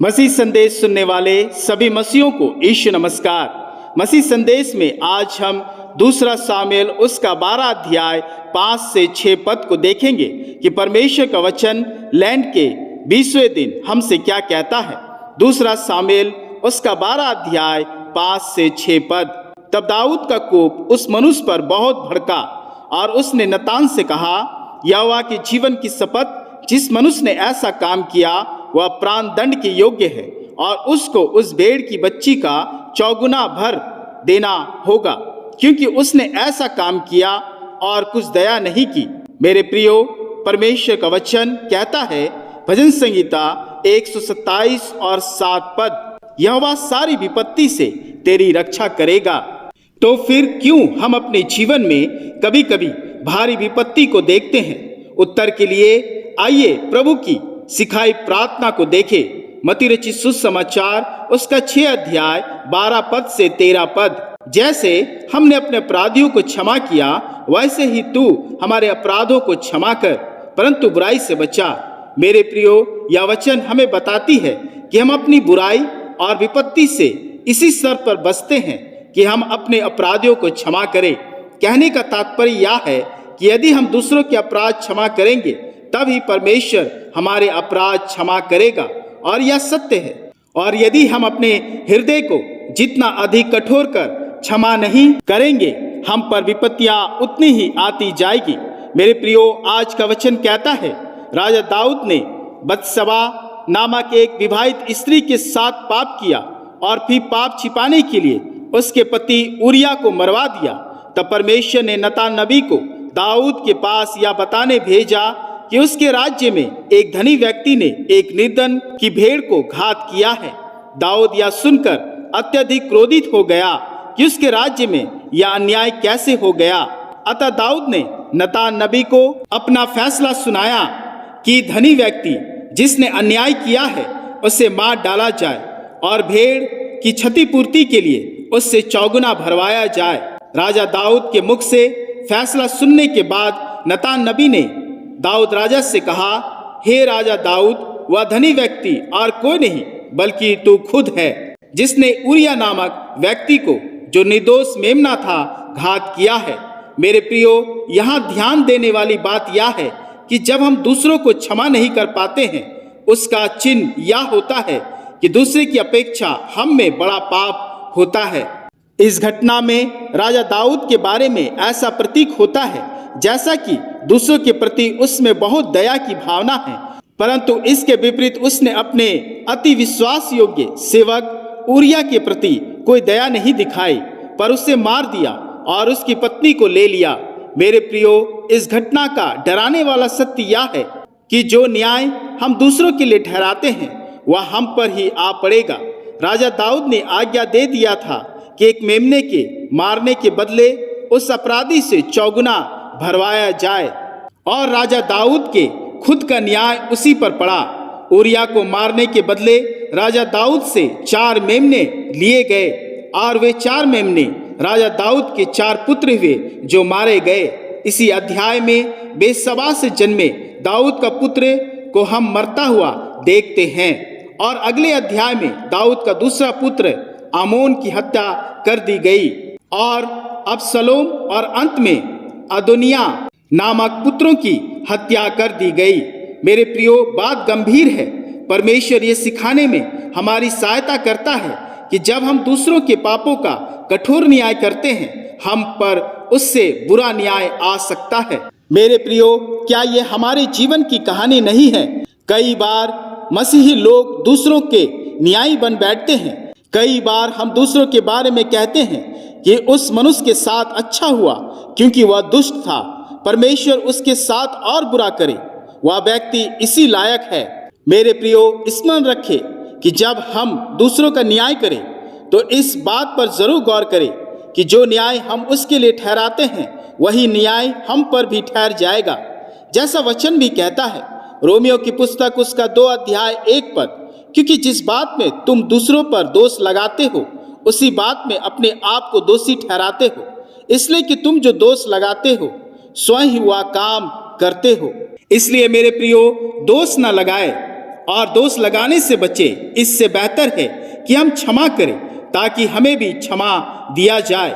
मसीह संदेश सुनने वाले सभी मसीहों को ईशु नमस्कार। मसीह संदेश में आज हम दूसरा सामुएल उसका 12 अध्याय 5 से 6 पद को देखेंगे कि परमेश्वर का वचन लैंड के 20वें दिन हमसे क्या कहता है। दूसरा सामुएल उसका 12 अध्याय 5 से 6 पद। तब दाऊद का कोप उस मनुष्य पर बहुत भड़का और उसने नतान से कहा, यहोवा के जीवन की शपथ, जिस मनुष्य ने ऐसा काम किया वह प्राण दंड के योग्य है और उसको उस भेड़ की बच्ची का चौगुना भर देना होगा, क्योंकि उसने ऐसा काम किया और कुछ दया नहीं की। मेरे प्रियो, परमेश्वर का वचन कहता है, भजन संहिता 127 और 7 पद, यहोवा सारी विपत्ति से तेरी रक्षा करेगा। तो फिर क्यों हम अपने जीवन में कभी कभी भारी विपत्ति को देखते हैं? उत्तर के लिए आइए प्रभु की सिखाई प्रार्थना को देखें। मत्ती रचित सुसमाचार उसका 6 अध्याय 12 पद से 13 पद। जैसे हमने अपने अपराधियों को क्षमा किया, वैसे ही तू हमारे अपराधों को क्षमा कर, परंतु बुराई से बचा। मेरे प्रियो, यह वचन हमें बताती है कि हम अपनी बुराई और विपत्ति से इसी स्तर पर बचते हैं कि हम अपने अपराधियों को क्षमा करें। कहने का तात्पर्य यह है कि यदि हम दूसरों के अपराध क्षमा करेंगे, तभी परमेश्वर हमारे अपराध क्षमा करेगा, और यह सत्य है। और यदि हम अपने हृदय को जितना अधिक कठोर कर क्षमा नहीं करेंगे, हम पर विपत्तियां उतनी ही आती जाएगी। मेरे प्रियो, आज का वचन कहता है, राजा दाऊद ने बत्शबा नामक एक विवाहित स्त्री के साथ पाप किया और फिर पाप छिपाने के लिए उसके पति उरिया को मरवा दिया। तब परमेश्वर ने नतान नबी को दाऊद के पास यह बताने भेजा कि उसके राज्य में एक धनी व्यक्ति ने एक निर्धन की भेड़ को घात किया है। दाऊद यह सुनकर अत्यधिक क्रोधित हो गया कि उसके राज्य में यह अन्याय कैसे हो गया। अतः दाऊद ने नतान नबी को अपना फैसला सुनाया कि धनी व्यक्ति जिसने अन्याय किया है उसे मार डाला जाए और भेड़ की क्षतिपूर्ति के लिए उससे चौगुना भरवाया जाए। राजा दाऊद के मुख से फैसला सुनने के बाद नतान नबी ने दाऊद राजा से कहा, हे राजा दाऊद, वह धनी व्यक्ति और कोई नहीं बल्कि तू खुद है, जिसने उरिया नामक व्यक्ति को, जो निर्दोष मेमना था, घात किया है। मेरे प्रियो, यहाँ ध्यान देने वाली बात यह है कि जब हम दूसरों को क्षमा नहीं कर पाते हैं, उसका चिन्ह यह होता है कि दूसरे की अपेक्षा हम में बड़ा पाप होता है। इस घटना में राजा दाऊद के बारे में ऐसा प्रतीक होता है जैसा कि दूसरों के प्रति उसमें बहुत दया की भावना है, परंतु इसके विपरीत उसने अपने अति विश्वास योग्य सेवक उरिया के प्रति कोई दया नहीं दिखाई, पर उसे मार दिया और उसकी पत्नी को ले लिया। मेरे प्रियो, इस घटना का डराने वाला सत्य यह है कि जो न्याय हम दूसरों के लिए ठहराते हैं वह हम पर ही आ पड़ेगा। राजा दाऊद ने आज्ञा दे दिया था कि एक मेमने के मारने के बदले उस अपराधी से चौगुना भरवाया जाए, और राजा दाऊद के खुद का न्याय उसी पर पड़ा। उरिया को मारने के बदले राजा दाऊद से 4 मेमने लिए गए, और वे 4 मेमने राजा दाऊद के 4 पुत्र हुए जो मारे गए। इसी अध्याय में बेसबा से जन्मे दाऊद का पुत्र को हम मरता हुआ देखते हैं, और अगले अध्याय में दाऊद का दूसरा पुत्र आमोन की हत्या कर दी गई, और अबसलोम और अंत में अदोनिया नामक पुत्रों की हत्या कर दी गई। मेरे प्रियो, बात गंभीर है। परमेश्वर ये सिखाने में हमारी सहायता करता है कि जब हम दूसरों के पापों का कठोर न्याय करते हैं, हम पर उससे बुरा न्याय आ सकता है। मेरे प्रियो, क्या ये हमारे जीवन की कहानी नहीं है? कई बार मसीही लोग दूसरों के न्यायी बन बैठते हैं। कई बार हम दूसरों के बारे में कहते हैं कि उस मनुष्य के साथ अच्छा हुआ क्योंकि वह दुष्ट था, परमेश्वर उसके साथ और बुरा करे, वह व्यक्ति इसी लायक है। मेरे प्रियो, स्मरण रखें कि जब हम दूसरों का न्याय करें तो इस बात पर जरूर गौर करें कि जो न्याय हम उसके लिए ठहराते हैं वही न्याय हम पर भी ठहर जाएगा। जैसा वचन भी कहता है, रोमियो की पुस्तक उसका 2 अध्याय 1 पद, क्योंकि जिस बात में तुम दूसरों पर दोष लगाते हो उसी बात में अपने आप को दोषी ठहराते हो, इसलिए कि तुम जो दोष लगाते हो स्वयं ही वह काम करते हो। इसलिए मेरे प्रियो, दोष न लगाए और दोष लगाने से बचे। इससे बेहतर है कि हम क्षमा करें ताकि हमें भी क्षमा दिया जाए।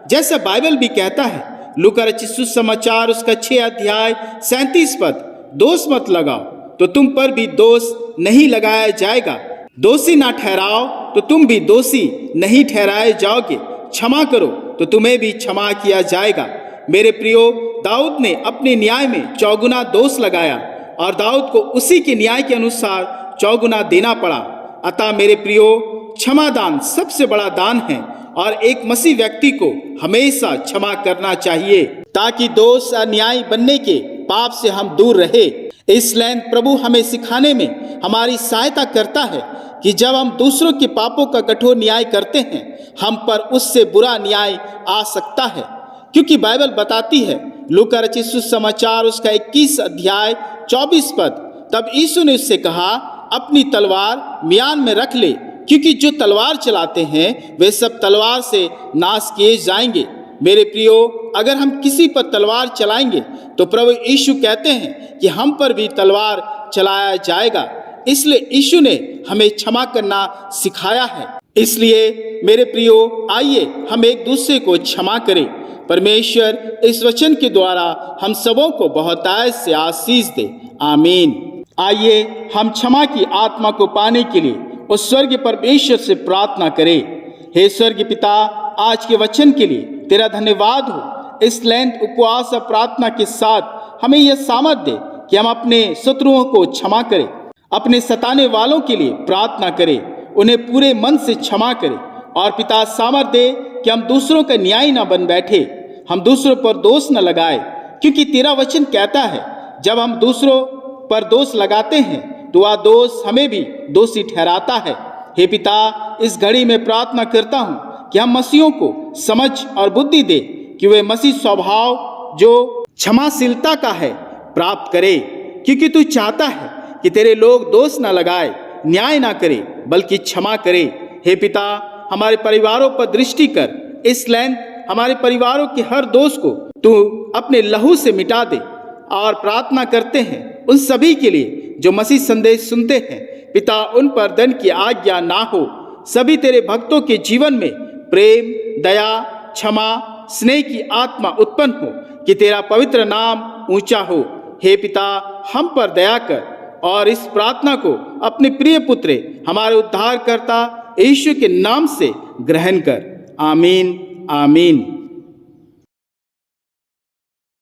जैसा बाइबल भी कहता है, लूका रचित सुसमाचार उसका 6 अध्याय 37 पद, दोष मत लगाओ तो तुम पर भी दोष नहीं लगाया जाएगा, दोषी ना ठहराओ तो तुम भी दोषी नहीं ठहराए जाओगे, क्षमा करो तो तुम्हें भी क्षमा किया जाएगा। मेरे प्रियो, दाऊद ने अपने न्याय में चौगुना दोष लगाया और दाऊद को उसी के न्याय के अनुसार चौगुना देना पड़ा। अतः मेरे प्रियो, क्षमादान सबसे बड़ा दान है और एक मसीह व्यक्ति को हमेशा क्षमा करना चाहिए ताकि दोष और न्याय बनने के पाप से हम दूर रहे। इसलिए प्रभु हमें सिखाने में हमारी सहायता करता है कि जब हम दूसरों के पापों का कठोर न्याय करते हैं, हम पर उससे बुरा न्याय आ सकता है, क्योंकि बाइबल बताती है, लूका रचित सुसमाचार उसका 21 अध्याय 24 पद, तब यीशु ने उससे कहा, अपनी तलवार म्यान में रख ले, क्योंकि जो तलवार चलाते हैं वे सब तलवार से नाश किए जाएंगे। मेरे प्रियो, अगर हम किसी पर तलवार चलाएंगे तो प्रभु यीशु कहते हैं कि हम पर भी तलवार चलाया जाएगा। इसलिए यीशु ने हमें क्षमा करना सिखाया है। इसलिए मेरे प्रियो, आइए हम एक दूसरे को क्षमा करें। परमेश्वर इस वचन के द्वारा हम सबों को बहुतायत से आशीष दे। आमीन। आइए हम क्षमा की आत्मा को पाने के लिए उस स्वर्गीय परमेश्वर से प्रार्थना करें। हे स्वर्गीय पिता, आज के वचन के लिए तेरा धन्यवाद हो। इस लैंड उपवास और प्रार्थना के साथ हमें यह सामर्थ दे कि हम अपने शत्रुओं को क्षमा करें, अपने सताने वालों के लिए प्रार्थना करें, उन्हें पूरे मन से क्षमा करें। और पिता, सामर्थ दे कि हम दूसरों का न्याय न बन बैठे, हम दूसरों पर दोष न लगाए, क्योंकि तेरा वचन कहता है जब हम दूसरों पर दोष लगाते हैं तो वह दोष हमें भी दोषी ठहराता है। हे पिता, इस घड़ी में प्रार्थना करता हूँ कि हम मसीहों को समझ और बुद्धि दे कि वे मसीह स्वभाव जो क्षमाशीलता का है प्राप्त करे, क्योंकि तू चाहता है कि तेरे लोग दोष न लगाए, न्याय ना करे, बल्कि क्षमा करे। हे पिता, हमारे परिवारों पर दृष्टि कर। इस लैंड हमारे परिवारों के हर दोष को तू अपने लहू से मिटा दे। और प्रार्थना करते हैं उन सभी के लिए जो मसीह संदेश सुनते हैं। पिता, उन पर दंड की आज्ञा ना हो। सभी तेरे भक्तों के जीवन में प्रेम, दया, क्षमा, स्नेह की आत्मा उत्पन्न हो कि तेरा पवित्र नाम ऊंचा हो। हे पिता, हम पर दया कर और इस प्रार्थना को अपने प्रिय पुत्र हमारे उद्धारकर्ता यीशु के नाम से ग्रहण कर। आमीन, आमीन।